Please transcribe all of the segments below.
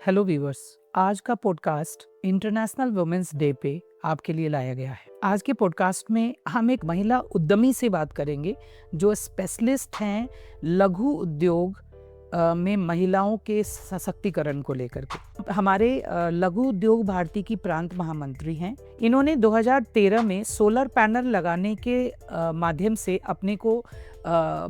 Hello viewers. आज का podcast international women's day पे आपके लिए लाया गया है। आज के पॉडकास्ट में हम एक महिला उद्यमी से बात करेंगे जो स्पेशलिस्ट हैं लघु उद्योग में महिलाओं के सशक्तिकरण को लेकर के। हमारे लघु उद्योग भारती की प्रांत महामंत्री हैं। इन्होंने 2013 में सोलर पैनल लगाने के माध्यम से अपने को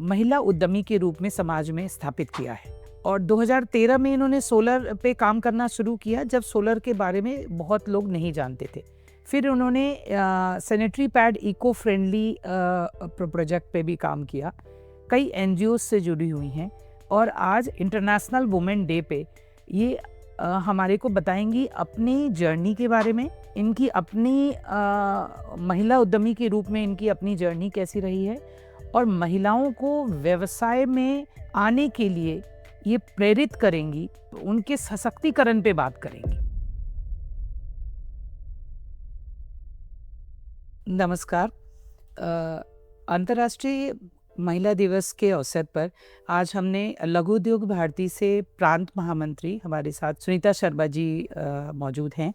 महिला उद्यमी के रूप में समाज में स्थापित किया है और 2013 में इन्होंने सोलर पे काम करना शुरू किया जब सोलर के बारे में बहुत लोग नहीं जानते थे। फिर उन्होंने sanitary pad eco friendly project पे भी काम किया। कई एनजीओ से जुड़ी हुई हैं और आज इंटरनेशनल वुमेन डे पे ये हमारे को बताएंगी अपनी जर्नी के बारे में। इनकी अपनी महिला उद्यमी के रूप में इनकी अपनी जर्नी कैसी रही है और महिलाओं को व्यवसाय में आने के लिए ये प्रेरित करेंगी, उनके सशक्तिकरण पे बात करेंगी। नमस्कार। अंतर्राष्ट्रीय महिला दिवस के अवसर पर आज हमने लघु उद्योग भारती से प्रांत महामंत्री हमारे साथ सुनीता शर्मा जी मौजूद हैं।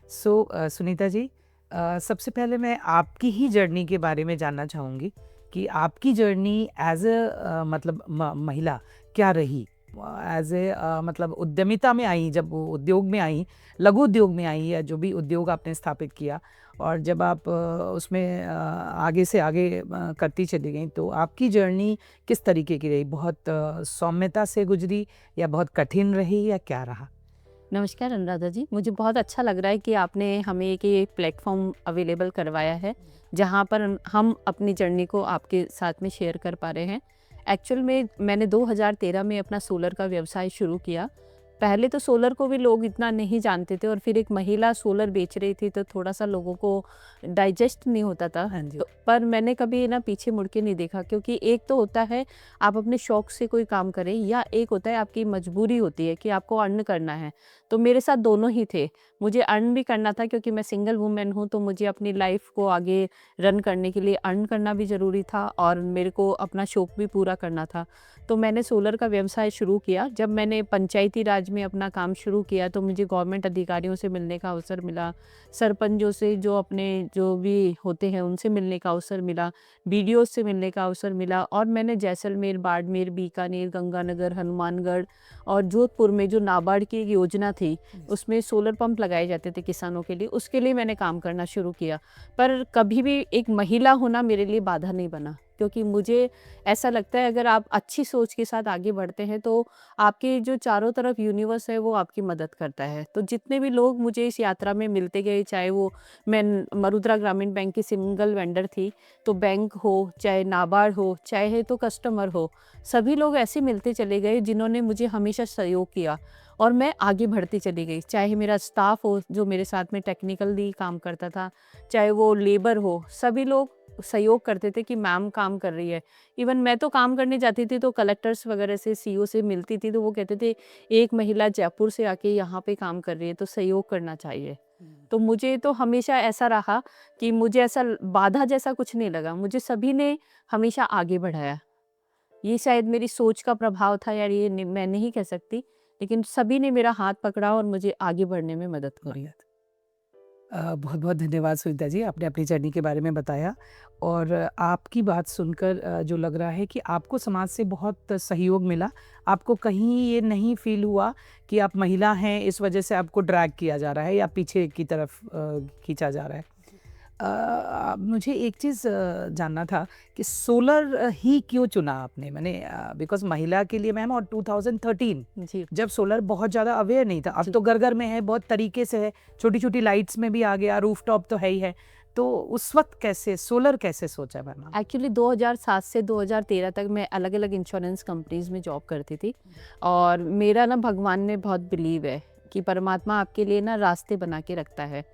सुनीता जी, सबसे पहले मैं आपकी ही जर्नी के बारे में जानना चाहूँगी कि आपकी जर्नी एज ए मतलब महिला क्या रही। एज ए मतलब उद्यमिता में आई, जब वो उद्योग में आई, लघु उद्योग में आई या जो भी उद्योग आपने स्थापित किया और जब आप उसमें आगे से आगे करती चली गई, तो आपकी जर्नी किस तरीके की रही? बहुत सौम्यता से गुजरी या बहुत कठिन रही या क्या रहा? नमस्कार अनुराधा जी, मुझे बहुत अच्छा लग रहा है कि आपने हमें एक प्लेटफॉर्म अवेलेबल करवाया है जहां पर हम अपनी जर्नी को आपके साथ में शेयर कर पा रहे हैं। एक्चुअल में मैंने 2013 में अपना सोलर का व्यवसाय शुरू किया। पहले तो सोलर को भी लोग इतना नहीं जानते थे और फिर एक महिला सोलर बेच रही थी तो थोड़ा सा लोगों को डाइजेस्ट नहीं होता था। हाँ जी। पर मैंने कभी ना पीछे मुड़ के नहीं देखा, क्योंकि एक तो होता है आप अपने शौक से कोई काम करें या एक होता है आपकी मजबूरी होती है कि आपको अर्न करना है। तो मेरे साथ दोनों ही थे। मुझे अर्न भी करना था क्योंकि मैं सिंगल वुमेन हूँ, तो मुझे अपनी लाइफ को आगे रन करने के लिए अर्न करना भी ज़रूरी था और मेरे को अपना शौक भी पूरा करना था। तो मैंने सोलर का व्यवसाय शुरू किया। जब मैंने पंचायती राज में अपना काम शुरू किया तो मुझे गवर्नमेंट अधिकारियों से मिलने का अवसर मिला, सरपंचों से जो अपने जो भी होते हैं उनसे मिलने का अवसर मिला, बीडीओ से मिलने का अवसर मिला और मैंने जैसलमेर, बाड़मेर, बीकानेर, गंगानगर, हनुमानगढ़ और जोधपुर में जो नाबार्ड की एक योजना थी उसमें सोलर पंप लगाए जाते थे किसानों के लिए, उसके लिए मैंने काम करना शुरू किया। पर कभी भी एक महिला होना मेरे लिए बाधा नहीं बना, क्योंकि मुझे ऐसा लगता है अगर आप अच्छी सोच के साथ आगे बढ़ते हैं तो आपके जो चारों तरफ यूनिवर्स है वो आपकी मदद करता है। तो जितने भी लोग मुझे इस यात्रा में मिलते गए, चाहे वो मैं मरुद्रा ग्रामीण बैंक की सिंगल वेंडर थी, तो बैंक हो, चाहे नाबार्ड हो, चाहे तो कस्टमर हो, सभी लोग ऐसे मिलते चले गए जिन्होंने मुझे हमेशा सहयोग किया और मैं आगे बढ़ती चली गई। चाहे मेरा स्टाफ हो जो मेरे साथ में टेक्निकली काम करता था, चाहे वो लेबर हो, सभी लोग सहयोग करते थे कि मैम काम कर रही है। इवन मैं तो काम करने जाती थी तो कलेक्टर्स वगैरह से, सीईओ से मिलती थी तो वो कहते थे एक महिला जयपुर से आके यहाँ पे काम कर रही है तो सहयोग करना चाहिए। तो मुझे तो हमेशा ऐसा रहा कि मुझे ऐसा बाधा जैसा कुछ नहीं लगा, मुझे सभी ने हमेशा आगे बढ़ाया। ये शायद मेरी सोच का प्रभाव था यार, ये मैं नहीं कह सकती, लेकिन सभी ने मेरा हाथ पकड़ा और मुझे आगे बढ़ने में मदद करी। बहुत बहुत धन्यवाद सुनीता जी, आपने अपनी जर्नी के बारे में बताया और आपकी बात सुनकर जो लग रहा है कि आपको समाज से बहुत सहयोग मिला। आपको कहीं ये नहीं फील हुआ कि आप महिला हैं इस वजह से आपको ड्रैग किया जा रहा है या पीछे की तरफ खींचा जा रहा है। मुझे एक चीज़ जानना था कि सोलर ही क्यों चुना आपने? मैंने बिकॉज़ महिला के लिए मैम, और 2013 जी जब सोलर बहुत ज़्यादा अवेयर नहीं था, अब तो घर-घर में है, बहुत तरीके से है, छोटी-छोटी लाइट्स में भी आ गया, रूफटॉप तो है ही है। तो उस वक़्त कैसे सोलर कैसे सोचा मैम आपने? एक्चुअली 2007 से 2013 तक मैं अलग-अलग इंश्योरेंस कंपनीज़ में जॉब करती थी और मेरा ना भगवान में बहुत बिलीव है कि परमात्मा आपके लिए ना रास्ते बना के रखता है।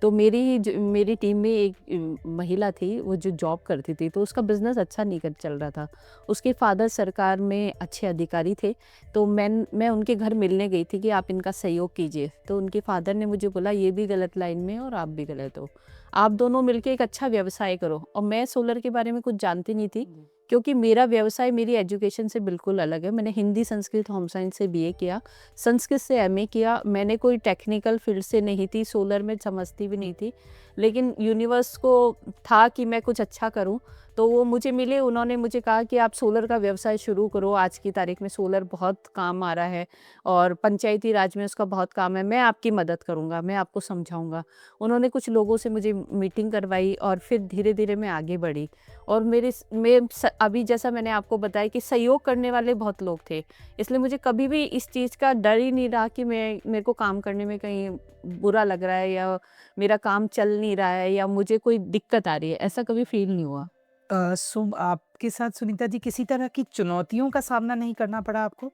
तो मेरी टीम में एक महिला थी, वो जो जॉब करती थी, तो उसका बिज़नेस अच्छा नहीं चल रहा था। उसके फादर सरकार में अच्छे अधिकारी थे, तो मैं उनके घर मिलने गई थी कि आप इनका सहयोग कीजिए। तो उनके फादर ने मुझे बोला ये भी गलत लाइन में है और आप भी गलत हो, आप दोनों मिलके एक अच्छा व्यवसाय करो। और मैं सोलर के बारे में कुछ जानती नहीं थी, क्योंकि मेरा व्यवसाय मेरी एजुकेशन से बिल्कुल अलग है। मैंने हिंदी, संस्कृत, होम साइंस से बीए किया, संस्कृत से एमए किया। मैंने कोई टेक्निकल फील्ड से नहीं थी, सोलर में समझती भी नहीं थी, लेकिन यूनिवर्स को था कि मैं कुछ अच्छा करूं, तो वो मुझे मिले। उन्होंने मुझे कहा कि आप सोलर का व्यवसाय शुरू करो, आज की तारीख में सोलर बहुत काम आ रहा है और पंचायती राज में उसका बहुत काम है, मैं आपकी मदद करूंगा, मैं आपको समझाऊंगा। उन्होंने कुछ लोगों से मुझे मीटिंग करवाई और फिर धीरे धीरे मैं आगे बढ़ी। और अभी जैसा मैंने आपको बताया कि सहयोग करने वाले बहुत लोग थे, इसलिए मुझे कभी भी इस चीज़ का डर ही नहीं रहा कि मेरे को काम करने में कहीं बुरा लग रहा है या मेरा काम चल नहीं रहा है या मुझे कोई दिक्कत आ रही है, ऐसा कभी फील नहीं हुआ। आपके साथ सुनीता जी किसी तरह की चुनौतियों का सामना नहीं करना पड़ा आपको?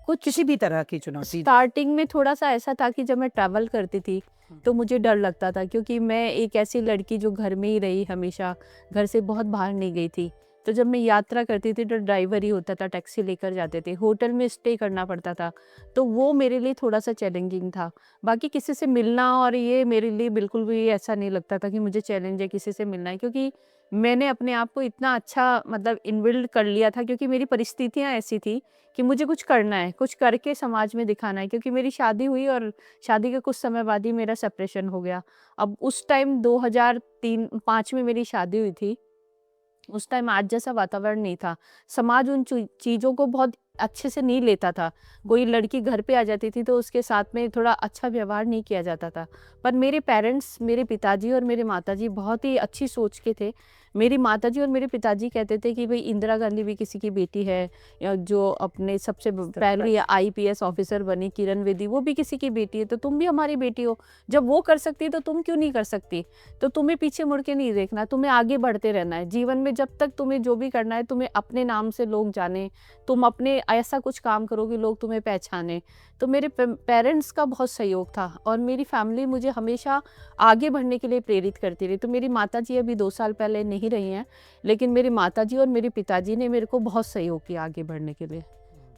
कुछ किसी भी तरह की चुनौती? स्टार्टिंग में थोड़ा-सा ऐसा था कि जब मैं ट्रैवल करती थी, तो मुझे डर लगता था, क्योंकि मैं एक ऐसी लड़की जो घर में ही रही हमेशा, घर से बहुत बाहर नहीं गई थी। तो जब मैं यात्रा करती थी तो ड्राइवर ही होता था, टैक्सी लेकर जाते थे, होटल में स्टे करना पड़ता था, तो वो मेरे लिए थोड़ा-सा चैलेंजिंग था। बाकी किसी से मिलना और ये मेरे लिए बिल्कुल भी ऐसा नहीं लगता था कि मुझे चैलेंज है किसी से मिलना है, क्योंकि मैंने अपने आप को इतना अच्छा मतलब इनबिल्ड कर लिया था, क्योंकि मेरी परिस्थितियाँ ऐसी थी कि मुझे कुछ करना है, कुछ करके समाज में दिखाना है, क्योंकि मेरी शादी हुई और शादी के कुछ समय बाद ही मेरा सेपरेशन हो गया। अब उस टाइम 2003-5 में मेरी शादी हुई थी। उस टाइम आज जैसा वातावरण नहीं था। समाज उन चीज़ों को बहुत अच्छे से नहीं लेता था। कोई लड़की घर पे आ जाती थी तो उसके साथ में थोड़ा अच्छा व्यवहार नहीं किया जाता था। पर मेरे पेरेंट्स, मेरे पिताजी और मेरे माताजी बहुत ही अच्छी सोच के थे। मेरी माताजी और मेरे पिताजी कहते थे कि भई इंदिरा गांधी भी किसी की बेटी है, या जो अपने सबसे पहली आईपीएस ऑफिसर बनी किरण बेदी, वो भी किसी की बेटी है, तो तुम भी हमारी बेटी हो। जब वो कर सकती है तो तुम क्यों नहीं कर सकती? तो तुम्हें पीछे मुड़ के नहीं देखना, तुम्हें आगे बढ़ते रहना है। जीवन में जब तक तुम्हें जो भी करना है, तुम्हें अपने नाम से लोग जाने, तुम अपने ऐसा कुछ काम करो कि लोग तुम्हें पहचाने। तो मेरे पेरेंट्स का बहुत सहयोग था और मेरी फैमिली मुझे हमेशा आगे बढ़ने के लिए प्रेरित करती रही। तो मेरी माताजी अभी 2 साल पहले नहीं रही हैं, लेकिन मेरी माताजी और मेरे पिताजी ने मेरे को बहुत सहयोग किया आगे बढ़ने के लिए।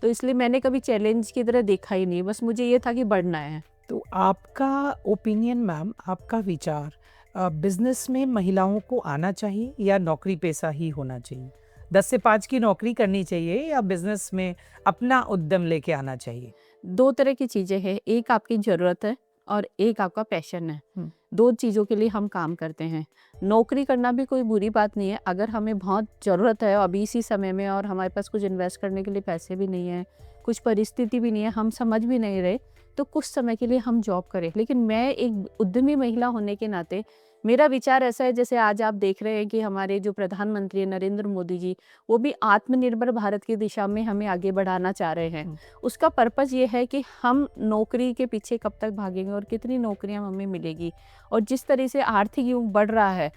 तो इसलिए मैंने कभी चैलेंज की तरह देखा ही नहीं, बस मुझे ये था कि बढ़ना है। तो आपका ओपिनियन मैम, आपका विचार, बिजनेस में महिलाओं को आना चाहिए या नौकरी पेशा ही होना चाहिए? 10 से 5 की नौकरी करनी चाहिए या बिजनेस में अपना उद्यम लेके आना चाहिए? 2 तरह की चीज़ें हैं, एक आपकी ज़रूरत है और एक आपका पैशन है। हुँ। 2 चीज़ों के लिए हम काम करते हैं। नौकरी करना भी कोई बुरी बात नहीं है, अगर हमें बहुत ज़रूरत है अभी इसी समय में और हमारे पास कुछ इन्वेस्ट करने के लिए पैसे भी नहीं हैं, कुछ परिस्थिति भी नहीं है, हम समझ भी नहीं रहे, तो कुछ समय के लिए हम जॉब करें। लेकिन मैं एक उद्यमी महिला होने के नाते मेरा विचार ऐसा है, जैसे आज आप देख रहे हैं कि हमारे जो प्रधानमंत्री हैं नरेंद्र मोदी जी, वो भी आत्मनिर्भर भारत की दिशा में हमें आगे बढ़ाना चाह रहे हैं। हुँ। उसका पर्पज़ ये है कि हम नौकरी के पीछे कब तक भागेंगे और कितनी नौकरियाँ हमें मिलेगी, और जिस तरह से आर्थिक युग बढ़ रहा है,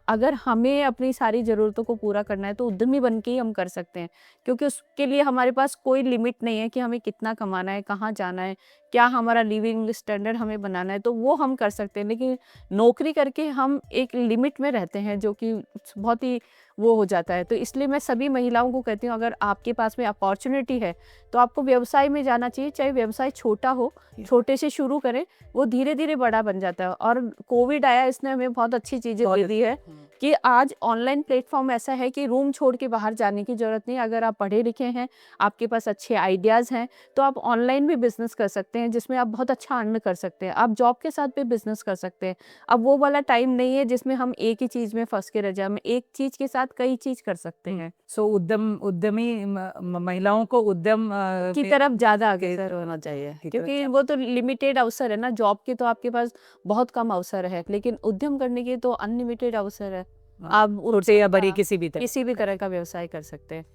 अगर हमें अपनी सारी ज़रूरतों को पूरा करना है तो उद्यमी बन के ही हम कर सकते हैं, क्योंकि उसके लिए हमारे पास कोई लिमिट नहीं है कि हमें कितना कमाना है, कहाँ जाना है, क्या हमारा लिविंग स्टैंडर्ड हमें बनाना है, तो वो हम कर सकते हैं। लेकिन नौकरी करके हम एक लिमिट में रहते हैं, जो कि बहुत ही वो हो जाता है। तो इसलिए मैं सभी महिलाओं को कहती हूँ, अगर आपके पास में अपॉर्चुनिटी है तो आपको व्यवसाय में जाना चाहिए, चाहे व्यवसाय छोटा हो, छोटे से शुरू करें, वो धीरे धीरे बड़ा बन जाता है। और कोविड आया, इसने हमें बहुत अच्छी चीज़ें दे दी है कि आज ऑनलाइन प्लेटफॉर्म ऐसा है कि रूम छोड़ के बाहर जाने की ज़रूरत नहीं। अगर आप पढ़े लिखे हैं, आपके पास अच्छे आइडियाज़ हैं, तो आप ऑनलाइन भी बिज़नेस कर सकते हैं, जिसमें आप बहुत अच्छा अर्न कर सकते हैं। आप जॉब के साथ भी बिज़नेस कर सकते हैं। अब वो वाला टाइम नहीं है जिसमें हम एक ही चीज़ में फँस के रह जाएँ, हम एक चीज़ के साथ कई चीज़ कर सकते हैं। सो उद्यमी महिलाओं को उद्यम की में तरफ ज़्यादा अग्रसर होना चाहिए, की तरफ क्योंकि वो तो लिमिटेड अवसर है ना, जॉब के तो आपके पास बहुत कम अवसर है, लेकिन उद्यम करने के तो अनलिमिटेड अवसर है। आप छोटे या बड़े हाँ, किसी भी तरह का व्यवसाय कर सकते हैं।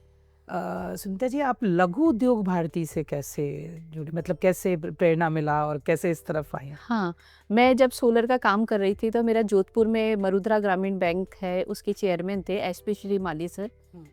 सुनीता जी, आप लघु उद्योग भारती से कैसे जुड़ी, मतलब कैसे प्रेरणा मिला और कैसे इस तरफ आई? हाँ, मैं जब सोलर का काम कर रही थी तो मेरा जोधपुर में मरुद्रा ग्रामीण बैंक है, उसके चेयरमैन थे एसपी श्री माली सर।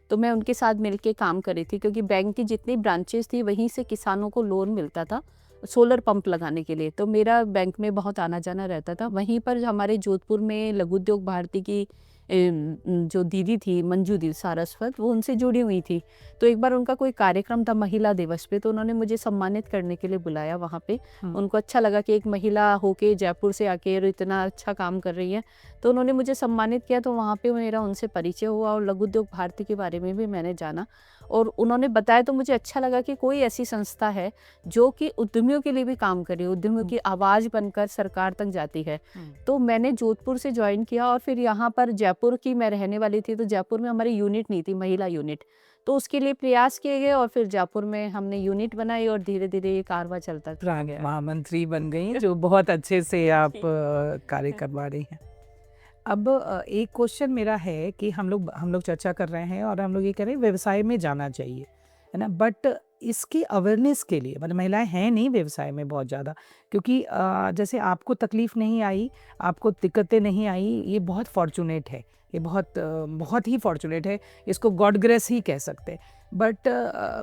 तो मैं उनके साथ मिलके काम कर रही थी, क्योंकि बैंक की जितनी ब्रांचेस थी वहीं से किसानों को लोन मिलता था सोलर पंप लगाने के लिए। तो मेरा बैंक में बहुत आना जाना रहता था। वहीं पर हमारे जोधपुर में लघु उद्योग भारती की जो दीदी थी मंजू दी सारस्वत, वो उनसे जुड़ी हुई थी। तो एक बार उनका कोई कार्यक्रम था महिला दिवस पे, तो उन्होंने मुझे सम्मानित करने के लिए बुलाया वहाँ पे। उनको अच्छा लगा कि एक महिला होके जयपुर से आके और इतना अच्छा काम कर रही है, तो उन्होंने मुझे सम्मानित किया। तो वहाँ पे मेरा उनसे परिचय हुआ और लघु उद्योग भारती के बारे में भी मैंने जाना, और उन्होंने बताया तो मुझे अच्छा लगा कि कोई ऐसी संस्था है जो कि उद्यमियों के लिए भी काम करे, उद्यमियों की आवाज़ बनकर सरकार तक जाती है। तो मैंने जोधपुर से ज्वाइन किया, और फिर यहाँ पर जयपुर की मैं रहने वाली थी, तो जयपुर में हमारी यूनिट नहीं थी, महिला यूनिट, तो उसके लिए प्रयास किए गए, और फिर जयपुर में हमने यूनिट बनाई और धीरे धीरे ये कारवा चलता गया। महामंत्री बन गई, जो बहुत अच्छे से आप कार्य करवा रही हैं। अब एक क्वेश्चन मेरा है कि हम लोग चर्चा कर रहे हैं और हम लोग ये कह रहे हैं व्यवसाय में जाना चाहिए, है ना, बट इसकी अवेयरनेस के लिए, मतलब महिलाएं हैं नहीं व्यवसाय में बहुत ज़्यादा, क्योंकि जैसे आपको तकलीफ नहीं आई, आपको दिक्कतें नहीं आई, ये बहुत फॉर्चुनेट है, ये बहुत ही फॉर्चुनेट है, इसको गॉड ग्रेस ही कह सकते हैं। बट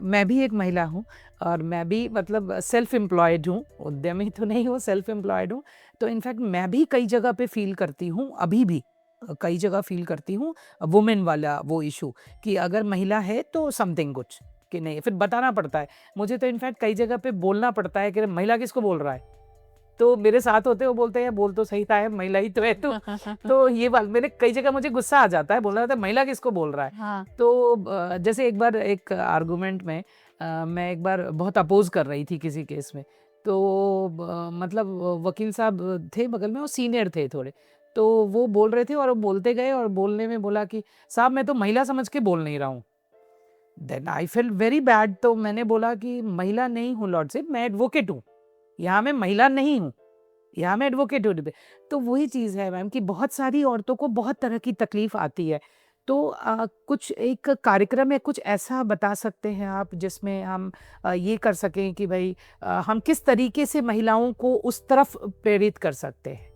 मैं भी एक महिला हूँ, और मैं भी मतलब सेल्फ एम्प्लॉयड हूँ, उद्यमी तो नहीं हूँ, सेल्फ एम्प्लॉयड हूँ। तो इनफैक्ट मैं भी कई जगह पे फील करती हूँ, अभी भी कई जगह फील करती हूँ वुमेन वाला वो इशू, कि अगर महिला है तो समथिंग कुछ कि नहीं, फिर बताना पड़ता है मुझे। तो इनफैक्ट कई जगह पे बोलना पड़ता है कि महिला किसको बोल रहा है, तो मेरे साथ होते वो बोलते हैं बोल तो सही था है, महिला ही तो है तो ये बात मेरे कई जगह मुझे गुस्सा आ जाता है, बोल रहा था महिला किसको बोल रहा है। हाँ। तो जैसे एक बार एक आर्गूमेंट में मैं एक बार बहुत अपोज कर रही थी किसी केस में, तो मतलब वकील साहब थे बगल में, वो सीनियर थे थोड़े, तो वो बोल रहे थे और वो बोलते गए, और बोलने में बोला कि साहब मैं तो महिला समझ के बोल नहीं रहा हूँ। Then I feel very bad. तो मैंने बोला कि महिला नहीं हूँ लॉर्ड साहब, मैं एडवोकेट हूँ, यहाँ मैं महिला नहीं हूँ, यहाँ मैं एडवोकेट हूँ। तो वही चीज़ है मैम कि बहुत सारी औरतों को बहुत तरह की तकलीफ आती है। तो कुछ एक कार्यक्रम या कुछ ऐसा बता सकते हैं आप जिसमें हम ये कर सकें कि भाई हम किस तरीके से महिलाओं को उस तरफ प्रेरित कर सकते हैं,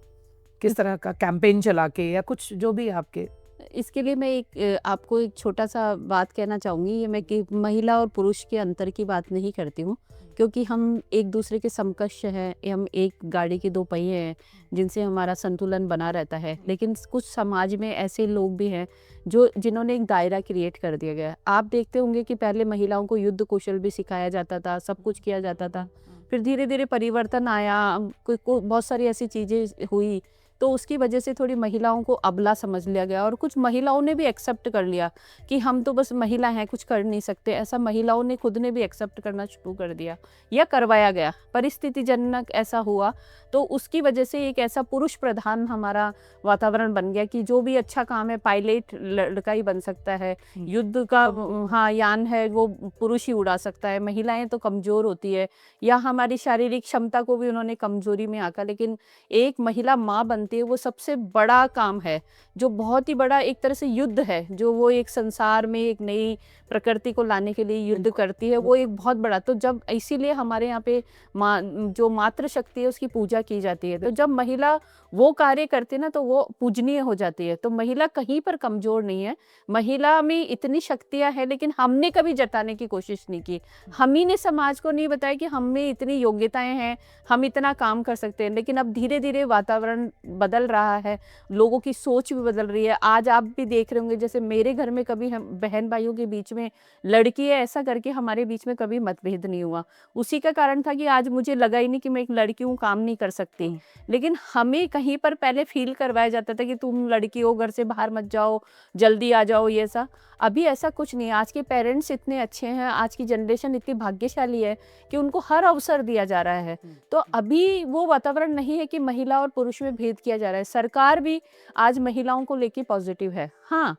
किस तरह का कैंपेन चला के या कुछ जो भी आपके। इसके लिए मैं आपको एक छोटा सा बात कहना चाहूँगी, ये मैं कि महिला और पुरुष के अंतर की बात नहीं करती हूँ, क्योंकि हम एक दूसरे के समकक्ष हैं, हम एक गाड़ी के दो पहिए हैं जिनसे हमारा संतुलन बना रहता है। लेकिन कुछ समाज में ऐसे लोग भी हैं जिन्होंने एक दायरा क्रिएट कर दिया गया है। आप देखते होंगे कि पहले महिलाओं को युद्ध कौशल भी सिखाया जाता था, सब कुछ किया जाता था, फिर धीरे धीरे परिवर्तन आया, बहुत सारी ऐसी चीज़ें हुई, तो उसकी वजह से थोड़ी महिलाओं को अबला समझ लिया गया, और कुछ महिलाओं ने भी एक्सेप्ट कर लिया कि हम तो बस महिला हैं, कुछ कर नहीं सकते। ऐसा महिलाओं ने खुद ने भी एक्सेप्ट करना शुरू कर दिया, या करवाया गया, परिस्थितिजनक ऐसा हुआ। तो उसकी वजह से एक ऐसा पुरुष प्रधान हमारा वातावरण बन गया कि जो भी अच्छा काम है, पायलट लड़का ही बन सकता है, युद्ध का हाँ यान है वो पुरुष ही उड़ा सकता है, महिलाएं तो कमज़ोर होती है, या हमारी शारीरिक क्षमता को भी उन्होंने कमज़ोरी में आका। लेकिन एक महिला माँ बनती है, वो सबसे बड़ा काम है, जो बहुत ही बड़ा एक तरह से युद्ध है, जो वो एक संसार में एक नई प्रकृति को लाने के लिए युद्ध करती है, वो एक बहुत बड़ा। तो जब इसीलिए हमारे यहाँ पे जो मातृशक्ति है उसकी पूजा की जाती है। तो जब महिला वो कार्य करती है ना, तो वो पूजनीय हो जाती है। तो महिला कहीं पर कमज़ोर नहीं है, महिला में इतनी शक्तियाँ हैं, लेकिन हमने कभी जताने की कोशिश नहीं की। हम ही ने समाज को नहीं बताया कि हम में इतनी योग्यताएं हैं, हम इतना काम कर सकते हैं। लेकिन अब धीरे धीरे वातावरण बदल रहा है, लोगों की सोच भी बदल रही है। आज आप भी देख रहे होंगे, जैसे मेरे घर में कभी हम बहन भाइयों के बीच में लड़की है ऐसा करके हमारे बीच में कभी मतभेद नहीं हुआ। उसी का कारण था कि आज मुझे लगा ही नहीं कि मैं एक लड़की हूँ, काम नहीं कर सकती। लेकिन हमें कहीं पर पहले फील करवाया जाता था कि तुम लड़की हो, घर से बाहर मत जाओ, जल्दी आ जाओ, ये सा। अभी ऐसा कुछ नहीं है। आज के पेरेंट्स इतने अच्छे हैं, आज की जनरेशन इतनी भाग्यशाली है कि उनको हर अवसर दिया जा रहा है। तो अभी वो वातावरण नहीं है कि महिला और पुरुष में भेद किया जा रहा है। सरकार भी आज महिलाओं को लेके पॉजिटिव है। हाँ,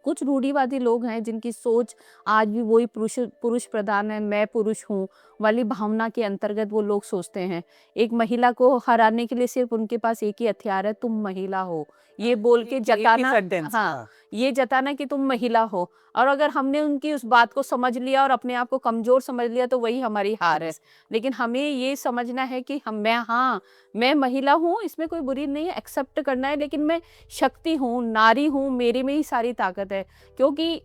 कुछ रूढ़िवादी लोग हैं जिनकी सोच आज भी वही पुरुष प्रधान है, मैं पुरुष हूँ वाली भावना के अंतर्गत वो लोग सोचते हैं। एक महिला को हराने के लिए सिर्फ उनके पास एक ही हथियार है, तुम महिला हो, ये बोल के जताना। हाँ, ये जताना कि तुम महिला हो। और अगर हमने उनकी उस बात को समझ लिया और अपने आप को कमजोर समझ लिया, तो वही हमारी हार है। लेकिन हमें ये समझना है कि मैं महिला हूँ, इसमें कोई बुरी नहीं है, एक्सेप्ट करना है। लेकिन मैं शक्ति हूँ, नारी हूँ, मेरे में ही सारी ताकत है। क्योंकि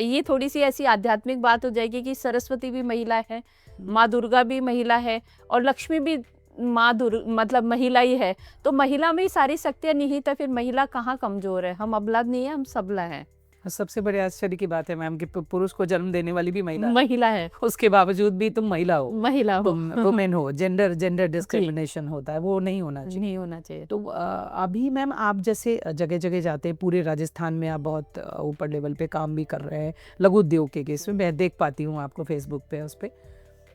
ये थोड़ी सी ऐसी आध्यात्मिक बात हो जाएगी कि सरस्वती भी महिला है, माँ दुर्गा भी महिला है, और लक्ष्मी भी मतलब महिला ही है, तो महिला में ही सारी शक्तियाँ निहित है, फिर महिला कहाँ कमज़ोर है? हम अबला नहीं है, हम सबला हैं। सबसे बड़े आश्चर्य की बात है मैम कि पुरुष को जन्म देने वाली भी महिला है। महिला है, उसके बावजूद भी तुम महिला हो, महिला हो। तुम वुमेन हो, जेंडर जी, डिस्क्रिमिनेशन होता है, वो नहीं होना चाहिए। नहीं होना चाहिए। तो अभी मैम आप जैसे जगह जगह जाते हैं, पूरे राजस्थान में आप बहुत ऊपर लेवल पे काम भी कर रहे हैं लघु उद्योग के केस में, मैं देख पाती हूँ आपको फेसबुक पे उस पे।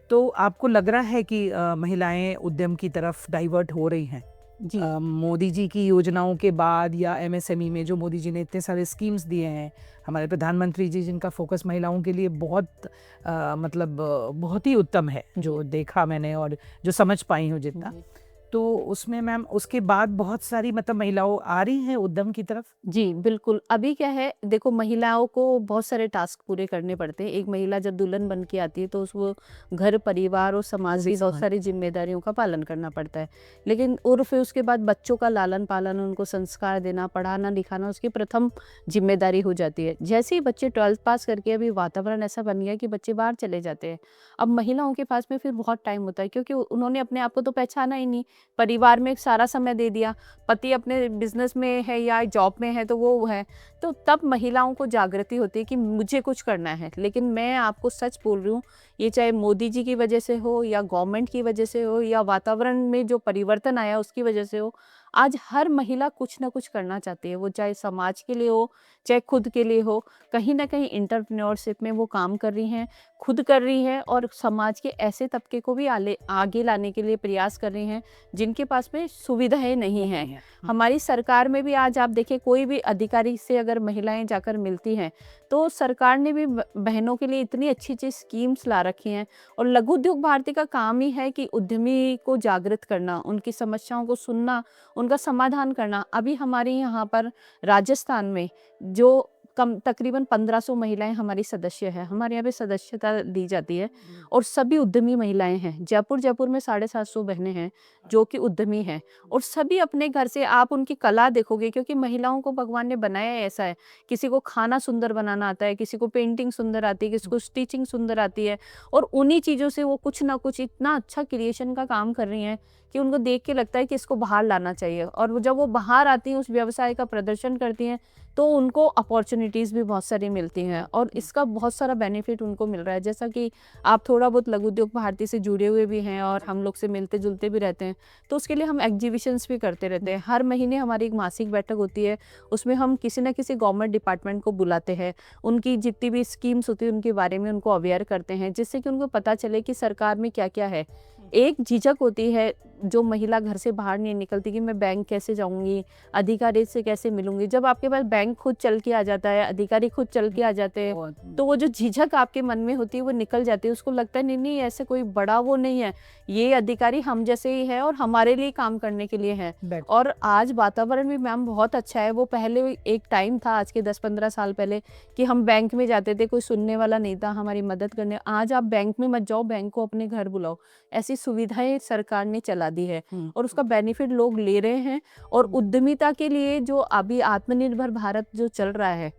तो आपको लग रहा है कि महिलाएं उद्यम की तरफ डाइवर्ट हो रही हैं जी। मोदी जी की योजनाओं के बाद, या एमएसएमई में जो मोदी जी ने इतने सारे स्कीम्स दिए हैं, हमारे प्रधानमंत्री जी जिनका फोकस महिलाओं के लिए बहुत मतलब बहुत ही उत्तम है, जो देखा मैंने और जो समझ पाई हूँ जितना, जी। तो उसमें मैम उसके बाद बहुत सारी मतलब महिलाओं आ रही हैं उद्यम की तरफ। जी, बिल्कुल। अभी क्या है, देखो महिलाओं को बहुत सारे टास्क पूरे करने पड़ते हैं। एक महिला जब दुल्हन बन के आती है तो वो घर, परिवार और समाज की बहुत सारी ज़िम्मेदारियों का पालन करना पड़ता है। लेकिन और फिर उसके बाद बच्चों का लालन-पालन, उनको संस्कार देना, पढ़ाना-लिखाना उसकी प्रथम ज़िम्मेदारी हो जाती है। जैसे ही बच्चे 12th पास करके, अभी वातावरण ऐसा बन गया है कि बच्चे बाहर चले जाते हैं। अब महिलाओं के पास में फिर बहुत टाइम होता है, क्योंकि उन्होंने अपने आप को तो पहचाना ही नहीं, परिवार में सारा समय दे दिया। पति अपने बिजनेस में है या जॉब में है तो वो है, तो तब महिलाओं को जागृति होती है कि मुझे कुछ करना है। लेकिन मैं आपको सच बोल रही हूँ, ये चाहे मोदी जी की वजह से हो या गवर्नमेंट की वजह से हो या वातावरण में जो परिवर्तन आया उसकी वजह से हो, आज हर महिला कुछ ना कुछ करना चाहती है। वो चाहे समाज के लिए हो, चाहे खुद के लिए हो, कहीं ना कहीं एंटरप्रेन्योरशिप में वो काम कर रही हैं, खुद कर रही हैं और समाज के ऐसे तबके को भी आगे लाने के लिए प्रयास कर रही हैं जिनके पास में सुविधाएं नहीं हैं। हमारी सरकार में भी आज आप देखिए, कोई भी अधिकारी से अगर महिलाएं जाकर मिलती हैं तो सरकार ने भी बहनों के लिए इतनी अच्छी अच्छी स्कीम्स ला रखी हैं। और लघु उद्योग भारती का काम ही है कि उद्यमी को जागृत करना, उनकी समस्याओं को सुनना, उनका समाधान करना। अभी हमारे यहाँ पर राजस्थान में जो तकरीबन 1500 महिलाएं हमारी सदस्य है, हमारे यहाँ पे सदस्यता दी जाती है और सभी उद्यमी महिलाएं हैं। जयपुर में 750 बहनें हैं जो कि उद्यमी हैं और सभी अपने घर से, आप उनकी कला देखोगे, क्योंकि महिलाओं को भगवान ने बनाया ऐसा है, किसी को खाना सुंदर बनाना आता है, किसी को पेंटिंग सुंदर आती है, किसी को स्टिचिंग सुंदर आती है और उन्हीं चीज़ों से वो कुछ ना कुछ इतना अच्छा क्रिएशन का काम कर रही हैं कि उनको देख के लगता है कि इसको बाहर लाना चाहिए। और जब वो बाहर आती हैं, उस व्यवसाय का प्रदर्शन करती हैं, तो उनको अपॉर्चुनिटीज़ भी बहुत सारी मिलती हैं और इसका बहुत सारा बेनिफिट उनको मिल रहा है। जैसा कि आप थोड़ा बहुत लघु उद्योग भारती से जुड़े हुए भी हैं और हम लोग से मिलते जुलते भी रहते हैं, तो उसके लिए हम एग्जीबिशंस भी करते रहते हैं। हर महीने हमारी एक मासिक बैठक होती है, उसमें हम किसी न किसी गवर्नमेंट डिपार्टमेंट को बुलाते हैं, उनकी जितनी भी स्कीम्स होती है उनके बारे में उनको अवेयर करते हैं, जिससे कि उनको पता चले कि सरकार में क्या क्या है। एक झिझक होती है जो महिला घर से बाहर नहीं निकलती कि मैं बैंक कैसे जाऊंगी, अधिकारी से कैसे मिलूंगी। जब आपके पास बैंक खुद चल के आ जाता है, अधिकारी खुद चल के आ जाते हैं, तो वो जो झिझक आपके मन में होती है वो निकल जाती है। उसको लगता है नहीं नहीं, ऐसे कोई बड़ा वो नहीं है, ये अधिकारी हम जैसे ही है और हमारे लिए काम करने के लिए है। और आज वातावरण भी मैम बहुत अच्छा है। वो पहले एक टाइम था, आज के 10-15 साल पहले, कि हम बैंक में जाते थे, कोई सुनने वाला नहीं था हमारी मदद करने। आज आप बैंक में मत जाओ, बैंक को अपने घर बुलाओ। ऐसी सुविधाएं सरकार ने चला दी है और उसका बेनिफिट लोग ले रहे हैं। और उद्यमिता के लिए जो अभी आत्मनिर्भर भारत जो चल रहा है,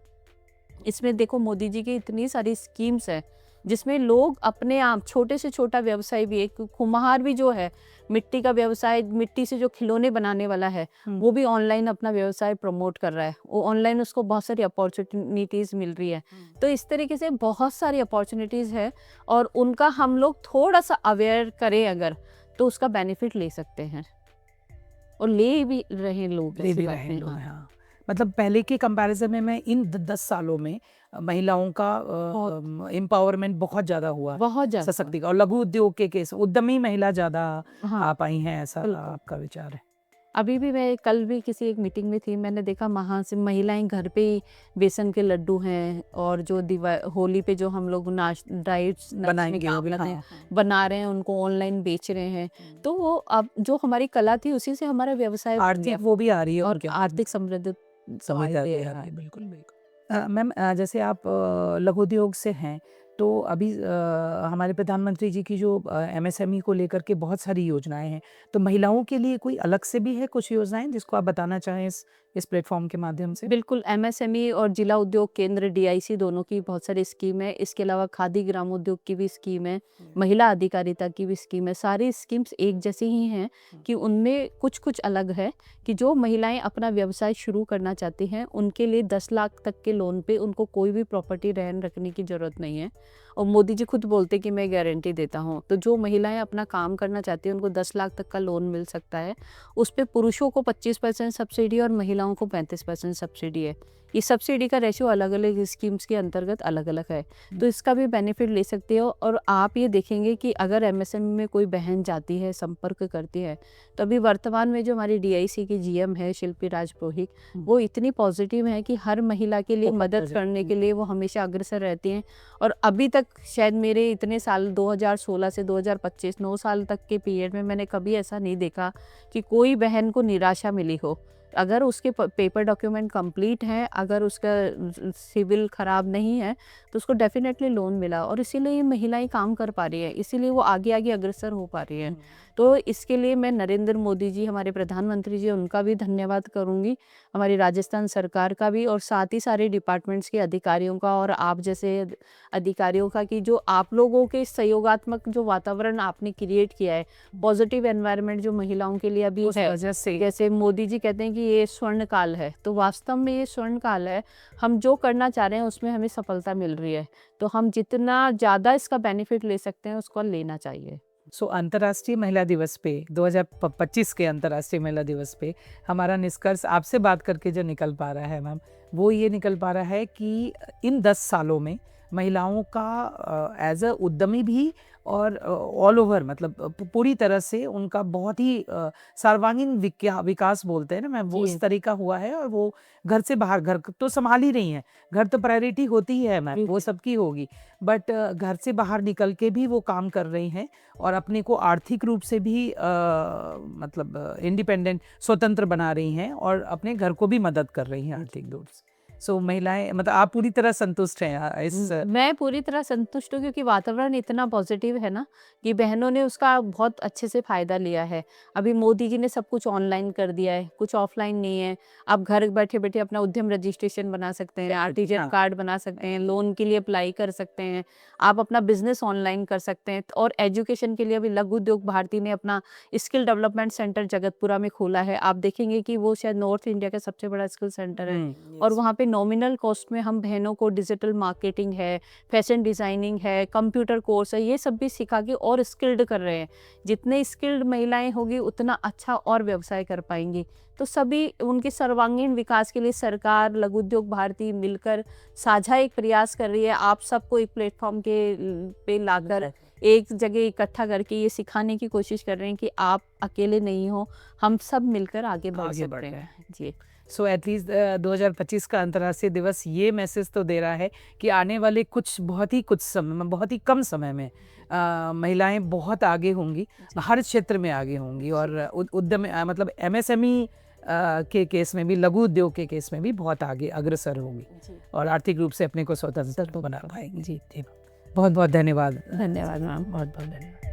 इसमें देखो मोदी जी की इतनी सारी स्कीम्स है जिसमें लोग अपने आप छोटे से छोटा व्यवसाय भी, एक कुम्हार भी जो है, मिट्टी का व्यवसाय, मिट्टी से जो खिलौने बनाने वाला है, वो भी ऑनलाइन अपना व्यवसाय प्रमोट कर रहा है। वो ऑनलाइन उसको बहुत सारी अपॉर्चुनिटीज़ मिल रही है। तो इस तरीके से बहुत सारी अपॉर्चुनिटीज़ है और उनका हम लोग थोड़ा सा अवेयर करें अगर, तो उसका बेनिफिट ले सकते हैं और ले भी रहे लोग। ले ऐसी भी बात रहे नहीं, लोग, हाँ। हाँ। मतलब पहले के कंपैरिजन में मैं इन 10 सालों में महिलाओं का एम्पावरमेंट बहुत ज़्यादा हुआ, बहुत ज़्यादा। सशक्तिकरण। और लघु उद्योग के केस उद्यमी महिला ज़्यादा हाँ, आ पाई हैं, ऐसा बिल्कुल। आपका विचार है? अभी भी मैं कल भी किसी एक मीटिंग में थी, मैंने देखा वहाँ से महिलाएं घर पे ही बेसन के लड्डू हैं और जो होली पे जो हम लोग बनाएंगे वो भी, हाँ। बना रहे हैं, उनको ऑनलाइन बेच रहे हैं। तो वो अब जो हमारी कला थी उसी से हमारा व्यवसाय बन आर्थिक गया वो भी आ रही है और उनके आर्थिक समृद्धि समझ आती आती है। है, हाँ, बिल्कुल बिल्कुल। मैम जैसे आप लघु उद्योग से हैं, तो अभी हमारे प्रधानमंत्री जी की जो एमएसएमई को लेकर के बहुत सारी योजनाएं हैं, तो महिलाओं के लिए कोई अलग से भी है कुछ योजनाएं जिसको आप बताना चाहें इस प्लेटफॉर्म के माध्यम से? बिल्कुल, एमएसएमई और जिला उद्योग केंद्र डीआईसी दोनों की बहुत सारी स्कीम है। इसके अलावा खादी ग्रामोद्योग की भी स्कीम है, महिला अधिकारिता की भी स्कीम है। सारी स्कीम्स एक जैसी ही हैं कि उनमें कुछ-कुछ अलग है कि जो महिलाएं अपना व्यवसाय शुरू करना चाहती हैं, उनके लिए 10 लाख तक के लोन पे उनको कोई भी प्रॉपर्टी रहन रखने की ज़रूरत नहीं है। और मोदी जी खुद बोलते हैं कि मैं गारंटी देता हूँ। तो जो महिलाएं अपना काम करना चाहती हैं, उनको 10 लाख तक का लोन मिल सकता है। उस पे पुरुषों को 25% सब्सिडी और महिलाओं को 35% सब्सिडी है। ये सब्सिडी का रेशियो अलग-अलग स्कीम्स के अंतर्गत अलग-अलग है। तो इसका भी बेनिफिट ले सकते हो। और आप ये देखेंगे कि अगर एमएसएमई में कोई बहन जाती है, संपर्क करती है, तो अभी वर्तमान में जो हमारी डीआईसी की जीएम है शिल्पी राज पुरोहित, वो इतनी पॉजिटिव है कि हर महिला के लिए मदद करने के लिए वो हमेशा अग्रसर रहती हैं। और अभी तक शायद मेरे इतने साल 2016 से 2025 9 साल तक के पीरियड में मैंने कभी ऐसा नहीं देखा कि कोई बहन को निराशा मिली हो। अगर उसके पेपर डॉक्यूमेंट कंप्लीट हैं, अगर उसका सिविल खराब नहीं है, तो उसको डेफिनेटली लोन मिला। और इसीलिए ये महिलाएं काम कर पा रही है, इसीलिए वो आगे आगे अग्रसर हो पा रही है। तो इसके लिए मैं नरेंद्र मोदी जी, हमारे प्रधानमंत्री जी, उनका भी धन्यवाद करूंगी, हमारी राजस्थान सरकार का भी, और साथ ही सारे डिपार्टमेंट्स के अधिकारियों का और आप जैसे अधिकारियों का, कि जो आप लोगों के सहयोगात्मक जो वातावरण आपने क्रिएट किया है, पॉजिटिव एनवायरनमेंट जो महिलाओं के लिए अभी उस है। वजह से जैसे मोदी जी कहते हैं कि ये स्वर्ण काल है, तो वास्तव में ये स्वर्ण काल है। हम जो करना चाह रहे हैं उसमें हमें सफलता मिल रही है, तो हम जितना ज़्यादा इसका बेनिफिट ले सकते हैं उसको लेना चाहिए। अंतर्राष्ट्रीय महिला दिवस पे 2025 के अंतर्राष्ट्रीय महिला दिवस पे हमारा निष्कर्ष आपसे बात करके जो निकल पा रहा है मैम, वो ये निकल पा रहा है कि इन 10 सालों में महिलाओं का एज अ उद्यमी भी और ऑल ओवर, मतलब पूरी तरह से उनका बहुत ही सर्वांगीण विकास बोलते हैं ना मैम, वो जी। इस तरीका हुआ है। और वो घर से बाहर, घर तो संभाल ही रही हैं, घर तो प्रायोरिटी होती ही है मैम, वो बिल्कुल। सबकी होगी, बट घर से बाहर निकल के भी वो काम कर रही हैं और अपने को आर्थिक रूप से भी मतलब इंडिपेंडेंट, स्वतंत्र बना रही हैं और अपने घर को भी मदद कर रही हैं आर्थिक रूप से। सो महिलाएं, मतलब आप पूरी तरह संतुष्ट हैं इस? मैं पूरी तरह संतुष्ट हूँ, क्योंकि वातावरण इतना पॉजिटिव है ना कि बहनों ने उसका बहुत अच्छे से फ़ायदा लिया है। अभी मोदी जी ने सब कुछ ऑनलाइन कर दिया है, कुछ ऑफलाइन नहीं है। आप घर बैठे-बैठे अपना उद्यम रजिस्ट्रेशन बना सकते हैं, आर्टिजन हाँ। कार्ड बना सकते हैं, लोन के लिए अप्लाई कर सकते हैं, आप अपना बिज़नेस ऑनलाइन कर सकते हैं। और एजुकेशन के लिए अभी लघु उद्योग भारती ने अपना स्किल डेवलपमेंट सेंटर जगतपुरा में खोला है। आप देखेंगे कि वो शायद नॉर्थ इंडिया का सबसे बड़ा स्किल सेंटर है। और वहाँ पे नॉमिनल कॉस्ट में हम बहनों को डिजिटल मार्केटिंग है, फैशन डिज़ाइनिंग है, कंप्यूटर कोर्स है, ये सब भी सिखा के और स्किल्ड कर रहे हैं। जितने स्किल्ड महिलाएं होगी उतना अच्छा और व्यवसाय कर पाएंगी। तो सभी उनके सर्वांगीण विकास के लिए सरकार, लघु उद्योग भारती मिलकर साझा एक प्रयास कर रही है। आप सबको एक प्लेटफॉर्म के पे लाकर एक जगह इकट्ठा करके ये सिखाने की कोशिश कर रहे हैं कि आप अकेले नहीं हो, हम सब मिलकर आगे बढ़ सकते हैं। जी। सो एटलीस्ट 2025 का अंतर्राष्ट्रीय दिवस ये मैसेज तो दे रहा है कि आने वाले कुछ समय में, बहुत ही कम समय में महिलाएं बहुत आगे होंगी, हर क्षेत्र में आगे होंगी। और उद्यम मतलब एमएसएमई के केस में भी, लघु उद्योग के केस में भी बहुत आगे अग्रसर होंगी और आर्थिक रूप से अपने को स्वतंत्र बना पाएंगी। जी, बहुत बहुत धन्यवाद। धन्यवाद मैम। बहुत बहुत धन्यवाद।